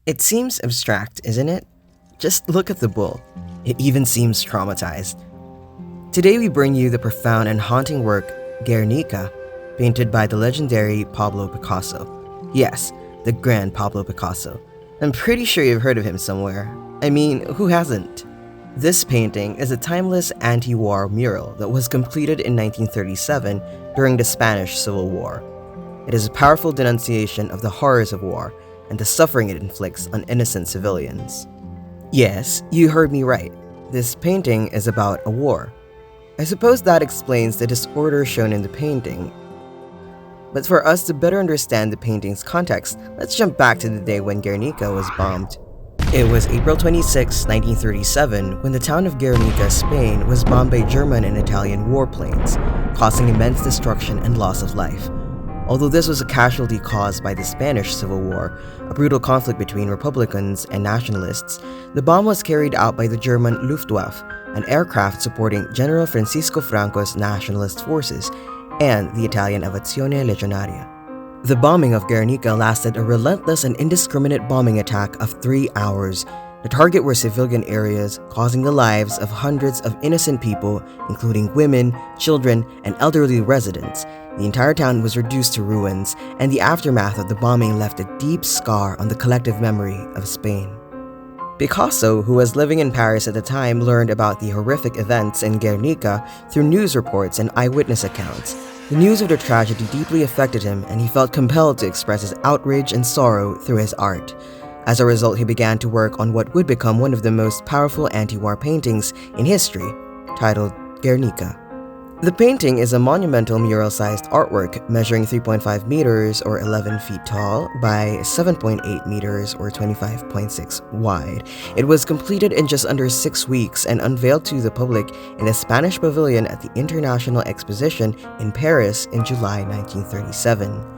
It seems abstract, isn't it? Just look at the bull. It even seems traumatized. Today we bring you the profound and haunting work, Guernica, painted by the legendary Pablo Picasso. Yes, the grand Pablo Picasso. I'm pretty sure you've heard of him somewhere. I mean, who hasn't? This painting is a timeless anti-war mural that was completed in 1937 during the Spanish Civil War. It is a powerful denunciation of the horrors of war and the suffering it inflicts on innocent civilians. Yes, you heard me right. This painting is about a war. I suppose that explains the disorder shown in the painting. But for us to better understand the painting's context, let's jump back to the day when Guernica was bombed. It was April 26, 1937, when the town of Guernica, Spain, was bombed by German and Italian warplanes, causing immense destruction and loss of life. Although this was a casualty caused by the Spanish Civil War, a brutal conflict between Republicans and nationalists, the bomb was carried out by the German Luftwaffe, an aircraft supporting General Francisco Franco's nationalist forces, and the Italian Aviazione Legionaria. The bombing of Guernica lasted a relentless and indiscriminate bombing attack of 3 hours. The target were civilian areas, causing the lives of hundreds of innocent people, including women, children, and elderly residents. The entire town was reduced to ruins, and the aftermath of the bombing left a deep scar on the collective memory of Spain. Picasso, who was living in Paris at the time, learned about the horrific events in Guernica through news reports and eyewitness accounts. The news of the tragedy deeply affected him, and he felt compelled to express his outrage and sorrow through his art. As a result, he began to work on what would become one of the most powerful anti-war paintings in history, titled Guernica. The painting is a monumental mural-sized artwork measuring 3.5 meters or 11 feet tall by 7.8 meters or 25.6 wide. It was completed in just under 6 weeks and unveiled to the public in the Spanish Pavilion at the International Exposition in Paris in July 1937.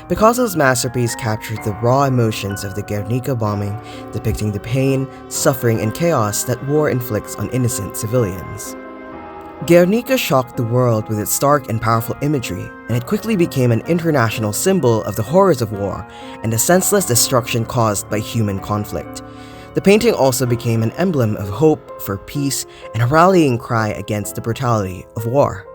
Picasso's masterpiece captured the raw emotions of the Guernica bombing, depicting the pain, suffering, and chaos that war inflicts on innocent civilians. Guernica shocked the world with its stark and powerful imagery, and it quickly became an international symbol of the horrors of war and the senseless destruction caused by human conflict. The painting also became an emblem of hope for peace and a rallying cry against the brutality of war.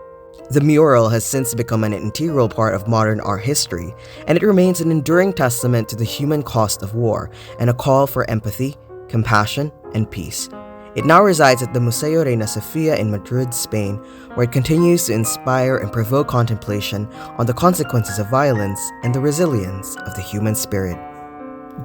The mural has since become an integral part of modern art history, and it remains an enduring testament to the human cost of war and a call for empathy, compassion, and peace. It now resides at the Museo Reina Sofia in Madrid, Spain, where it continues to inspire and provoke contemplation on the consequences of violence and the resilience of the human spirit.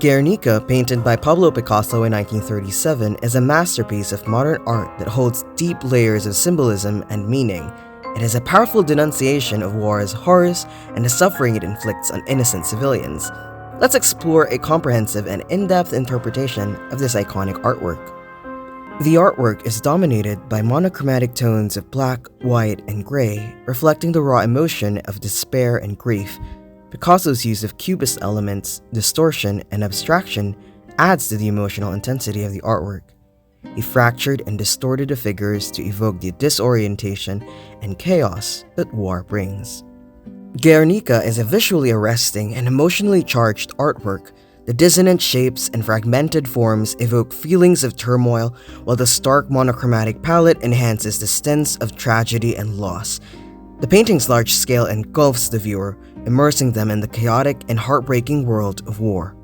Guernica, painted by Pablo Picasso in 1937, is a masterpiece of modern art that holds deep layers of symbolism and meaning. It is a powerful denunciation of war's horrors and the suffering it inflicts on innocent civilians. Let's explore a comprehensive and in-depth interpretation of this iconic artwork. The artwork is dominated by monochromatic tones of black, white, and gray, reflecting the raw emotion of despair and grief. Picasso's use of cubist elements, distortion, and abstraction adds to the emotional intensity of the artwork. He fractured and distorted the figures to evoke the disorientation and chaos that war brings. Guernica is a visually arresting and emotionally charged artwork. The dissonant shapes and fragmented forms evoke feelings of turmoil, while the stark monochromatic palette enhances the sense of tragedy and loss. The painting's large scale engulfs the viewer, immersing them in the chaotic and heartbreaking world of war.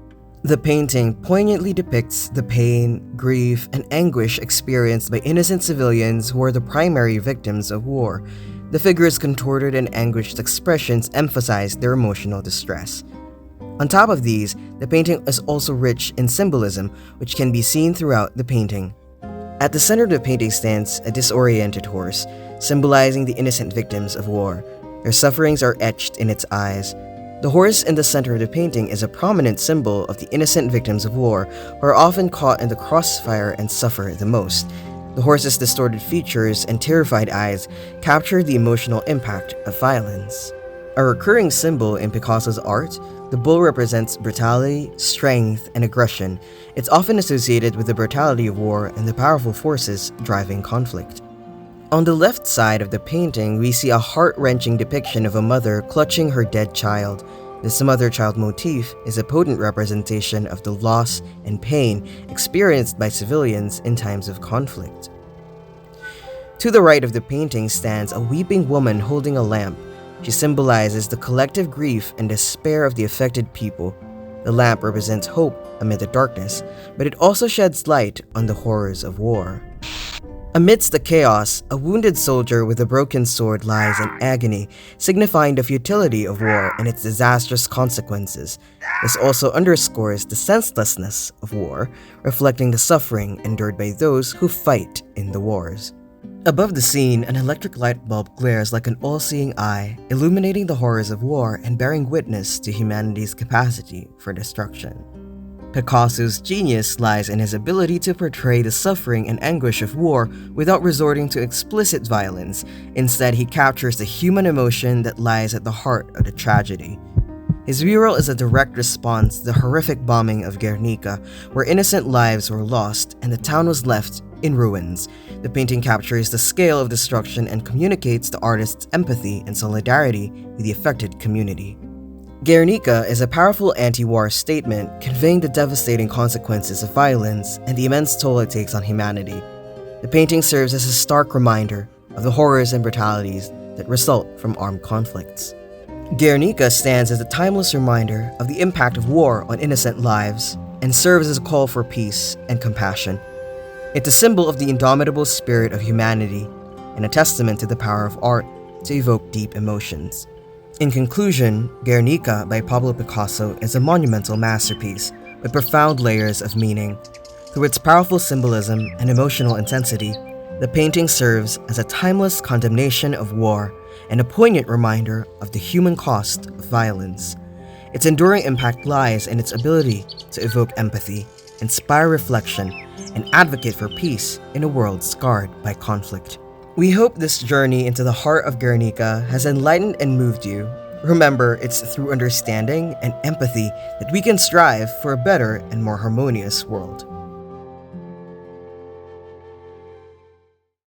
The painting poignantly depicts the pain, grief, and anguish experienced by innocent civilians who are the primary victims of war. The figures' contorted and anguished expressions emphasize their emotional distress. On top of these, the painting is also rich in symbolism, which can be seen throughout the painting. At the center of the painting stands a disoriented horse, symbolizing the innocent victims of war. Their sufferings are etched in its eyes. The horse in the center of the painting is a prominent symbol of the innocent victims of war, who are often caught in the crossfire and suffer the most. The horse's distorted features and terrified eyes capture the emotional impact of violence. A recurring symbol in Picasso's art, the bull represents brutality, strength, and aggression. It's often associated with the brutality of war and the powerful forces driving conflict. On the left side of the painting, we see a heart-wrenching depiction of a mother clutching her dead child. This mother-child motif is a potent representation of the loss and pain experienced by civilians in times of conflict. To the right of the painting stands a weeping woman holding a lamp. She symbolizes the collective grief and despair of the affected people. The lamp represents hope amid the darkness, but it also sheds light on the horrors of war. Amidst the chaos, a wounded soldier with a broken sword lies in agony, signifying the futility of war and its disastrous consequences. This also underscores the senselessness of war, reflecting the suffering endured by those who fight in the wars. Above the scene, an electric light bulb glares like an all-seeing eye, illuminating the horrors of war and bearing witness to humanity's capacity for destruction. Picasso's genius lies in his ability to portray the suffering and anguish of war without resorting to explicit violence. Instead, he captures the human emotion that lies at the heart of the tragedy. His mural is a direct response to the horrific bombing of Guernica, where innocent lives were lost and the town was left in ruins. The painting captures the scale of destruction and communicates the artist's empathy and solidarity with the affected community. Guernica is a powerful anti-war statement conveying the devastating consequences of violence and the immense toll it takes on humanity. The painting serves as a stark reminder of the horrors and brutalities that result from armed conflicts. Guernica stands as a timeless reminder of the impact of war on innocent lives and serves as a call for peace and compassion. It's a symbol of the indomitable spirit of humanity and a testament to the power of art to evoke deep emotions. In conclusion, Guernica by Pablo Picasso is a monumental masterpiece with profound layers of meaning. Through its powerful symbolism and emotional intensity, the painting serves as a timeless condemnation of war and a poignant reminder of the human cost of violence. Its enduring impact lies in its ability to evoke empathy, inspire reflection, and advocate for peace in a world scarred by conflict. We hope this journey into the heart of Guernica has enlightened and moved you. Remember, it's through understanding and empathy that we can strive for a better and more harmonious world.